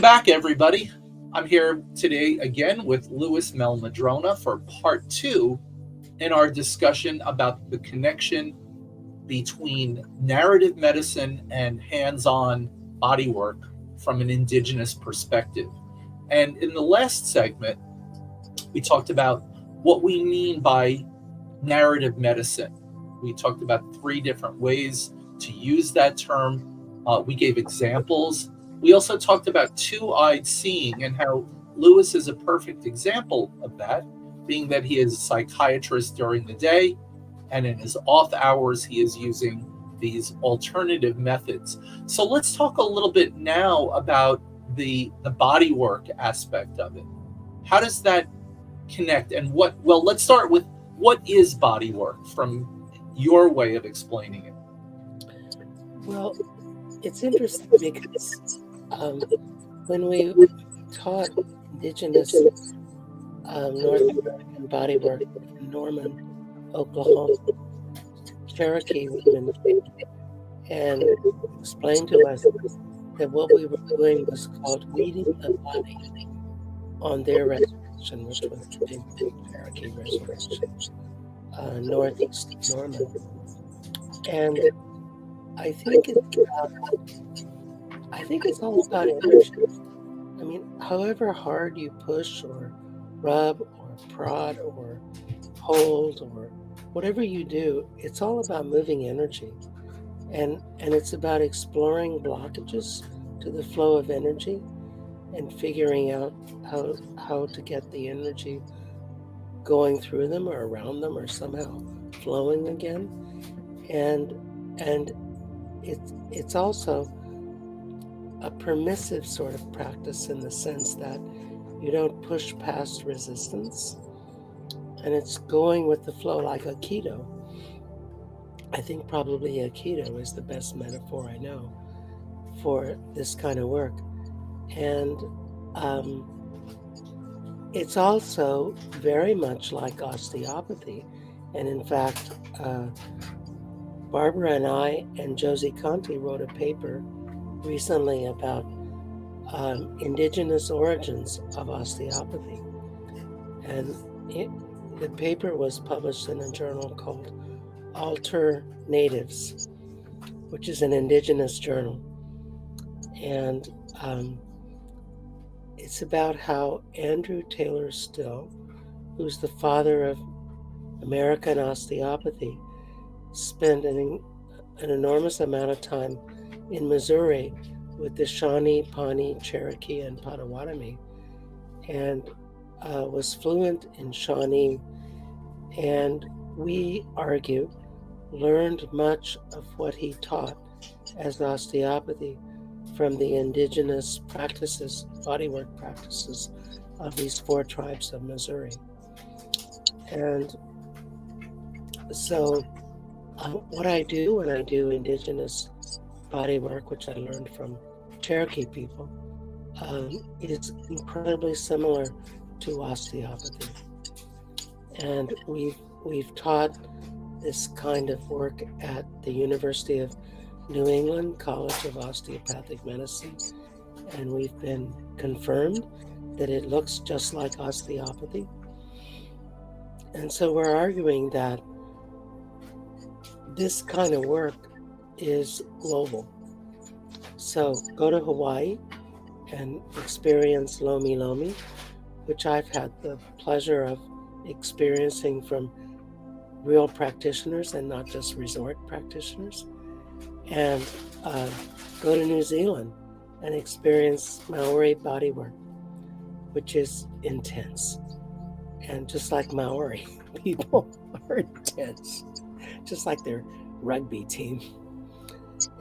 back, everybody. I'm here today again with Lewis Mehl-Madrona for part two in our discussion about the connection between narrative medicine and hands on body work from an indigenous perspective. And in the last segment, we talked about what we mean by narrative medicine. We talked about three different ways to use that term. We gave examples. We also talked about two-eyed seeing and how Lewis is a perfect example of that, being that he is a psychiatrist during the day, and in his off hours, he is using these alternative methods. So let's talk a little bit now about the body work aspect of it. How does that connect? And let's start with what is body work from your way of explaining it? Well, it's interesting because when we taught indigenous North American bodywork in Norman, Oklahoma, Cherokee women and explained to us that what we were doing was called weeding the body on their reservation, which was the big Cherokee reservation, northeast of Norman. And I think it's all about energy. I mean, however hard you push or rub or prod or hold or whatever you do, it's all about moving energy. And it's about exploring blockages to the flow of energy and figuring out how to get the energy going through them or around them or somehow flowing again. And it's also a permissive sort of practice in the sense that you don't push past resistance, and it's going with the flow like Aikido. I think probably Aikido is the best metaphor I know for this kind of work. And it's also very much like osteopathy. And in fact, Barbara and I and Josie Conti wrote a paper recently about indigenous origins of osteopathy. And the paper was published in a journal called Alter Natives, which is an indigenous journal. And it's about how Andrew Taylor Still, who's the father of American osteopathy, spent an enormous amount of time in Missouri with the Shawnee, Pawnee, Cherokee, and Potawatomi, and was fluent in Shawnee, and we argue learned much of what he taught as osteopathy from the indigenous practices, bodywork practices of these four tribes of Missouri. And so what I do when I do indigenous body work, which I learned from Cherokee people, is incredibly similar to osteopathy. And we've taught this kind of work at the University of New England College of Osteopathic Medicine, and we've been confirmed that it looks just like osteopathy. And so we're arguing that this kind of work is global. So go to Hawaii and experience Lomi Lomi, which I've had the pleasure of experiencing from real practitioners and not just resort practitioners. And go to New Zealand and experience Maori bodywork, which is intense. And just like Maori people are intense, just like their rugby team.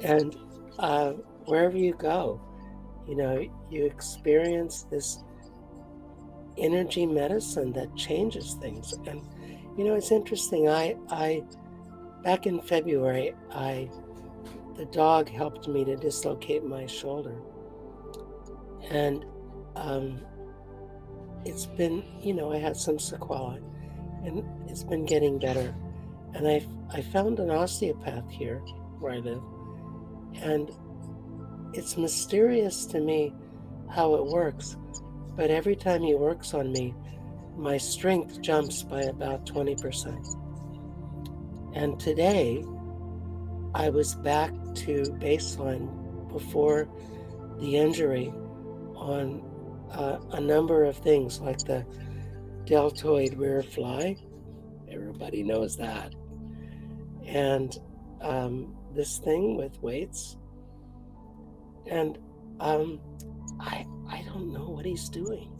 And wherever you go, you experience this energy medicine that changes things. And it's interesting. I back in February, the dog helped me to dislocate my shoulder, and it's been, I had some sequelae, and it's been getting better. And I found an osteopath here where I live, and it's mysterious to me how it works, but every time he works on me, my strength jumps by about 20%. And today, I was back to baseline before the injury on a number of things like the deltoid rear fly. Everybody knows that. And this thing with weights. And I don't know what he's doing.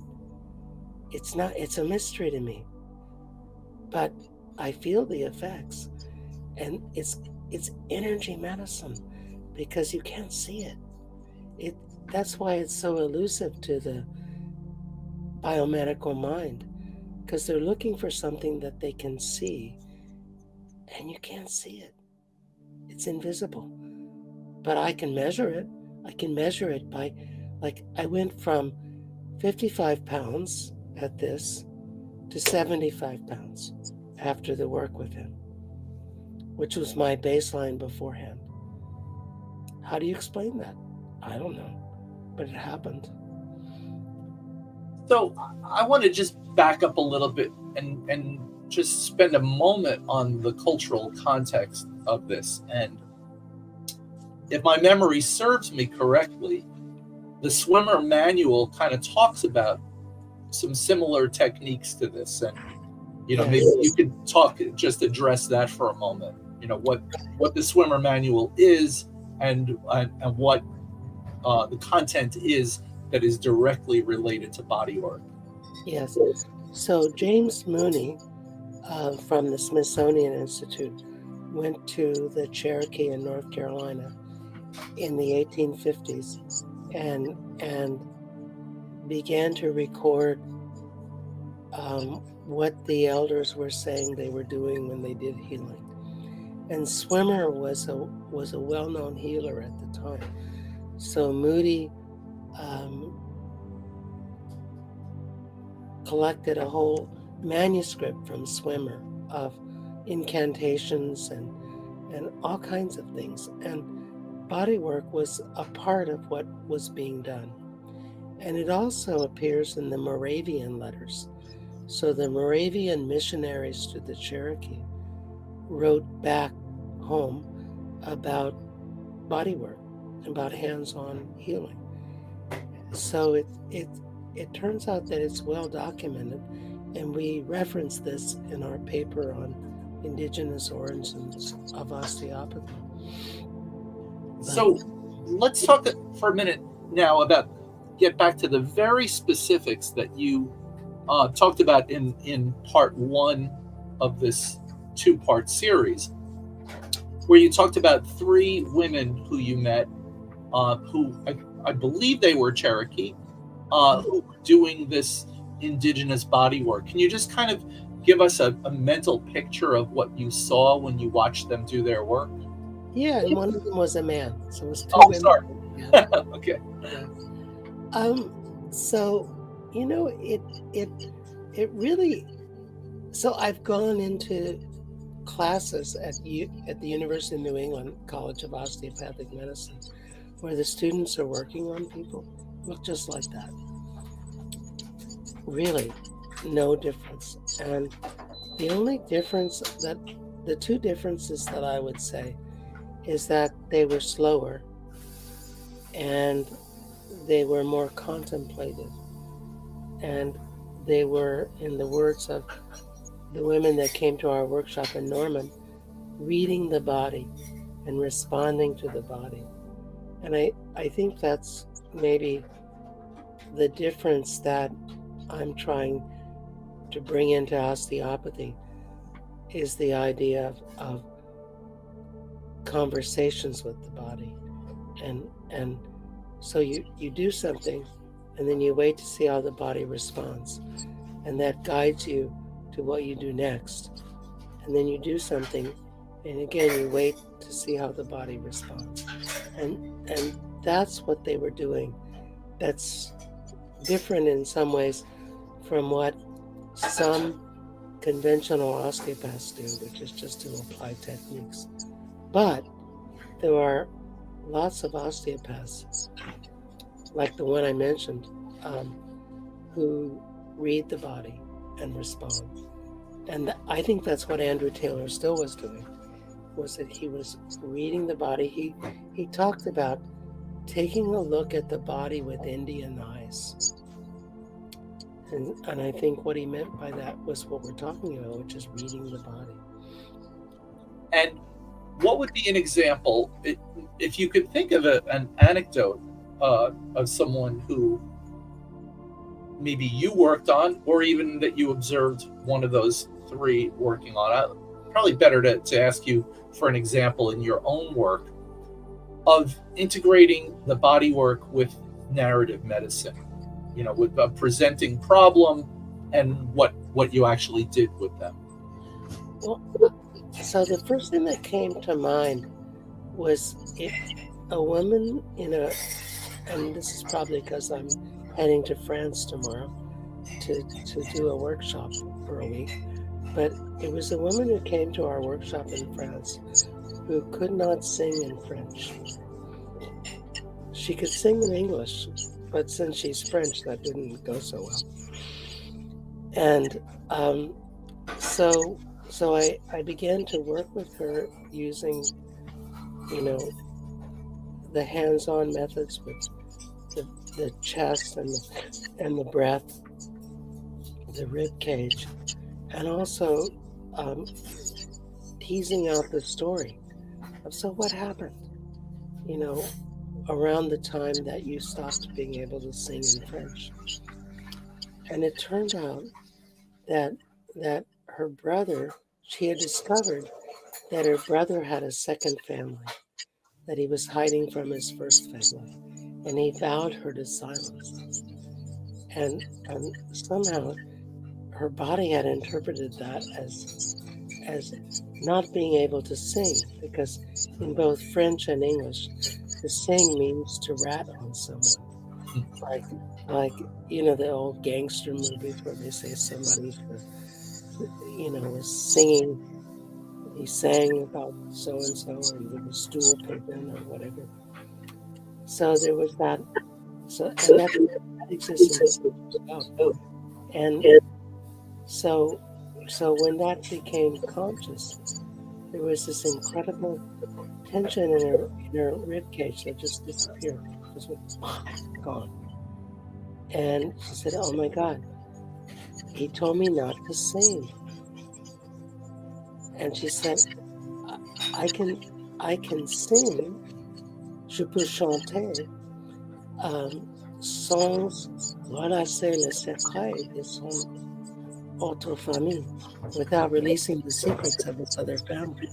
It's a mystery to me. But I feel the effects. And it's energy medicine because you can't see it. That's why it's so elusive to the biomedical mind, because they're looking for something that they can see, and you can't see it. It's invisible. But I can measure it. I can measure it by, like, I went from 55 pounds at this to 75 pounds after the work with him, which was my baseline beforehand. How do you explain that? I don't know, but it happened. So I want to just back up a little bit and just spend a moment on the cultural context of this. And if my memory serves me correctly, the swimmer manual kind of talks about some similar techniques to this. And maybe you could address that for a moment. What the swimmer manual is and what the content is that is directly related to bodywork. Yes. So James Mooney from the Smithsonian Institute went to the Cherokee in North Carolina in the 1850s and began to record what the elders were saying they were doing when they did healing. And Swimmer was a well-known healer at the time. So Moody collected a whole manuscript from Swimmer of incantations and all kinds of things. And bodywork was a part of what was being done. And it also appears in the Moravian letters. So the Moravian missionaries to the Cherokee wrote back home about bodywork, about hands-on healing. So it turns out that it's well documented, and we reference this in our paper on indigenous origins of osteopathy. So let's talk for a minute now get back to the very specifics that you talked about in part one of this two-part series, where you talked about 3 women who you met, who I believe they were Cherokee, who were doing this indigenous body work. Can you just kind of give us a mental picture of what you saw when you watched them do their work? Yeah, and one of them was a man. So it was 2 women. Sorry. Yeah. Okay. Yeah. So it really. So I've gone into classes at the University of New England College of Osteopathic Medicine, where the students are working on people look just like that. Really, no difference. And the only difference the 2 differences that I would say is that they were slower and they were more contemplative. And they were, in the words of the women that came to our workshop in Norman, reading the body and responding to the body. And I think that's maybe the difference that I'm trying to bring into osteopathy, is the idea of conversations with the body. And so you do something, and then you wait to see how the body responds. And that guides you to what you do next. And then you do something, and again, you wait to see how the body responds. And that's what they were doing. That's different in some ways from what some conventional osteopaths do, which is just to apply techniques. But there are lots of osteopaths like the one I mentioned, who read the body and respond. And I think that's what Andrew Taylor Still was doing, was that he was reading the body. He talked about taking a look at the body with Indian eyes. And I think what he meant by that was what we're talking about, which is reading the body. And what would be an example, if you could think of an anecdote of someone who maybe you worked on, or even that you observed one of those three working on? Probably better to ask you for an example in your own work of integrating the body work with narrative medicine, with a presenting problem and what you actually did with them. Well, so the first thing that came to mind was if a woman and this is probably because I'm heading to France tomorrow to do a workshop for a week, but it was a woman who came to our workshop in France who could not sing in French. She could sing in English, but since she's French, that didn't go so well. And so I began to work with her using, the hands-on methods with the chest and the breath, the rib cage, and also teasing out the story of, so what happened, around the time that you stopped being able to sing in French. And it turned out that her brother, she had discovered that her brother had a second family that he was hiding from his first family, and he vowed her to silence. And somehow her body had interpreted that as not being able to sing, because in both French and English, to sing means to rat on someone. Like the old gangster movies where they say somebody was singing, he sang about so and so, and there was stool pigeon or whatever. So there was that. So and that exists in and so when that became conscious, there was this incredible tension in her rib cage that just disappeared. It was gone. And she said, "Oh my God, he told me not to sing." And she said, I can sing, je peux chanter, sans relasser le secret de son autre famille, without releasing the secrets of his other family.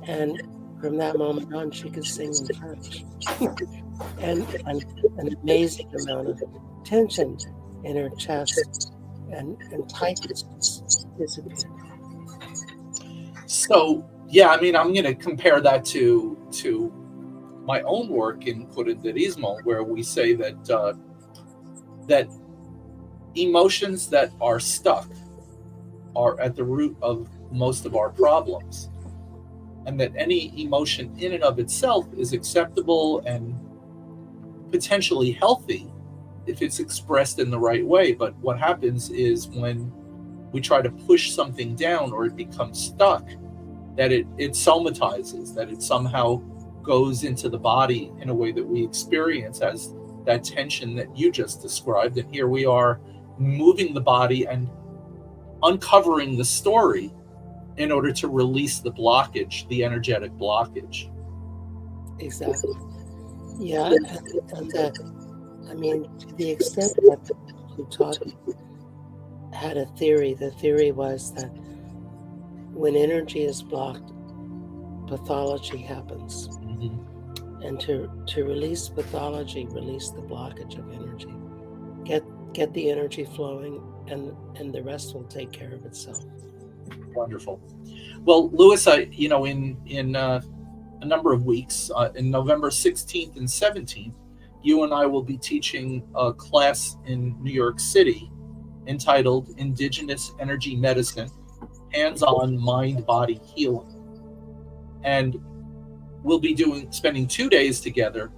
And from that moment on, she could sing in French. and an amazing amount of tension in her chest and tightness disappeared. So, yeah, I'm going to compare that to my own work in curanderismo, where we say that that emotions that are stuck are at the root of most of our problems, and that any emotion in and of itself is acceptable and potentially healthy if it's expressed in the right way. But what happens is when we try to push something down or it becomes stuck, that it somatizes, that it somehow goes into the body in a way that we experience as that tension that you just described. And here we are moving the body and uncovering the story in order to release the blockage, the energetic blockage. Exactly. Yeah. And to the extent that you taught had a theory, the theory was that when energy is blocked, pathology happens. Mm-hmm. And to release pathology, release the blockage of energy. Get the energy flowing, and the rest will take care of itself. Wonderful. Well, Lewis, in a number of weeks, in November 16th and 17th, you and I will be teaching a class in New York City entitled Indigenous Energy Medicine, Hands-on Mind-Body Healing. And we'll be spending 2 days together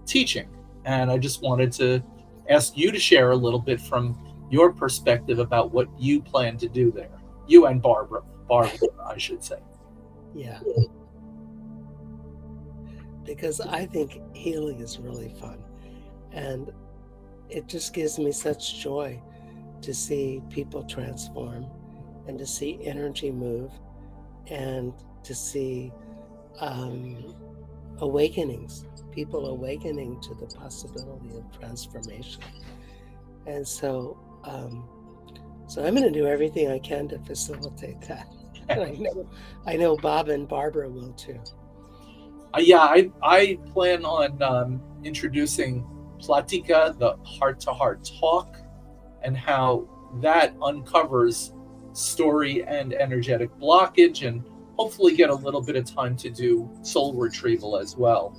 teaching. And I just wanted to ask you to share a little bit from your perspective about what you plan to do there. You and Barbara, I should say. Yeah. Because I think healing is really fun. And it just gives me such joy to see people transform and to see energy move and to see awakenings, people awakening to the possibility of transformation. And so I'm going to do everything I can to facilitate that. And I know Bob and Barbara will too. I plan on introducing Platica, the heart-to-heart talk, and how that uncovers story and energetic blockage, and hopefully get a little bit of time to do soul retrieval as well,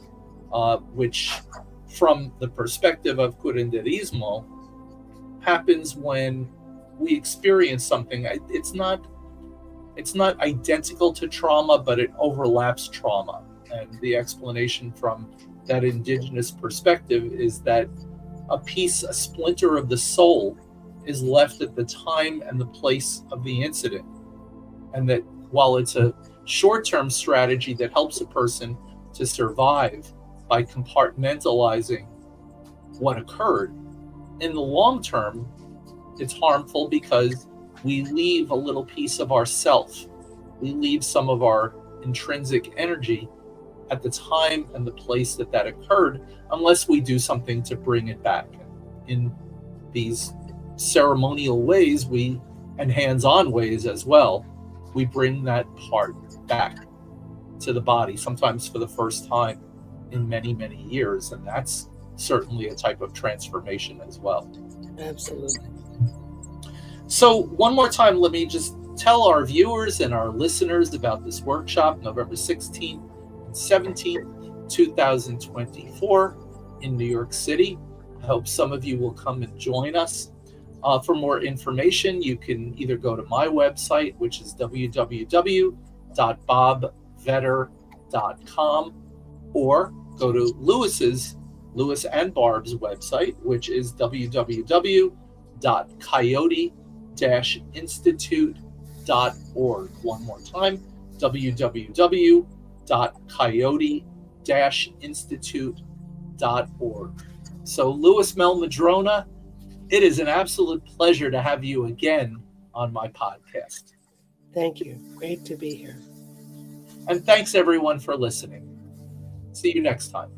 which, from the perspective of curanderismo, happens when we experience something. It's not identical to trauma, but it overlaps trauma. And the explanation from that indigenous perspective is that a splinter of the soul is left at the time and the place of the incident. And that while it's a short-term strategy that helps a person to survive by compartmentalizing what occurred, in the long term, it's harmful because we leave a little piece of ourself. We leave some of our intrinsic energy at the time and the place that occurred, unless we do something to bring it back. In these ceremonial ways, and hands-on ways as well, we bring that part back to the body, sometimes for the first time in many, many years. And that's certainly a type of transformation as well. Absolutely. So one more time, let me just tell our viewers and our listeners about this workshop, November 16th and 17th, 2024 in New York City. I hope some of you will come and join us. For more information, you can either go to my website, which is www.bobvetter.com, or go to Lewis and Barb's website, which is www.coyote-institute.org. One more time, www.coyote-institute.org. So, Lewis Mehl-Madrona, it is an absolute pleasure to have you again on my podcast. Thank you. Great to be here. And thanks everyone for listening. See you next time.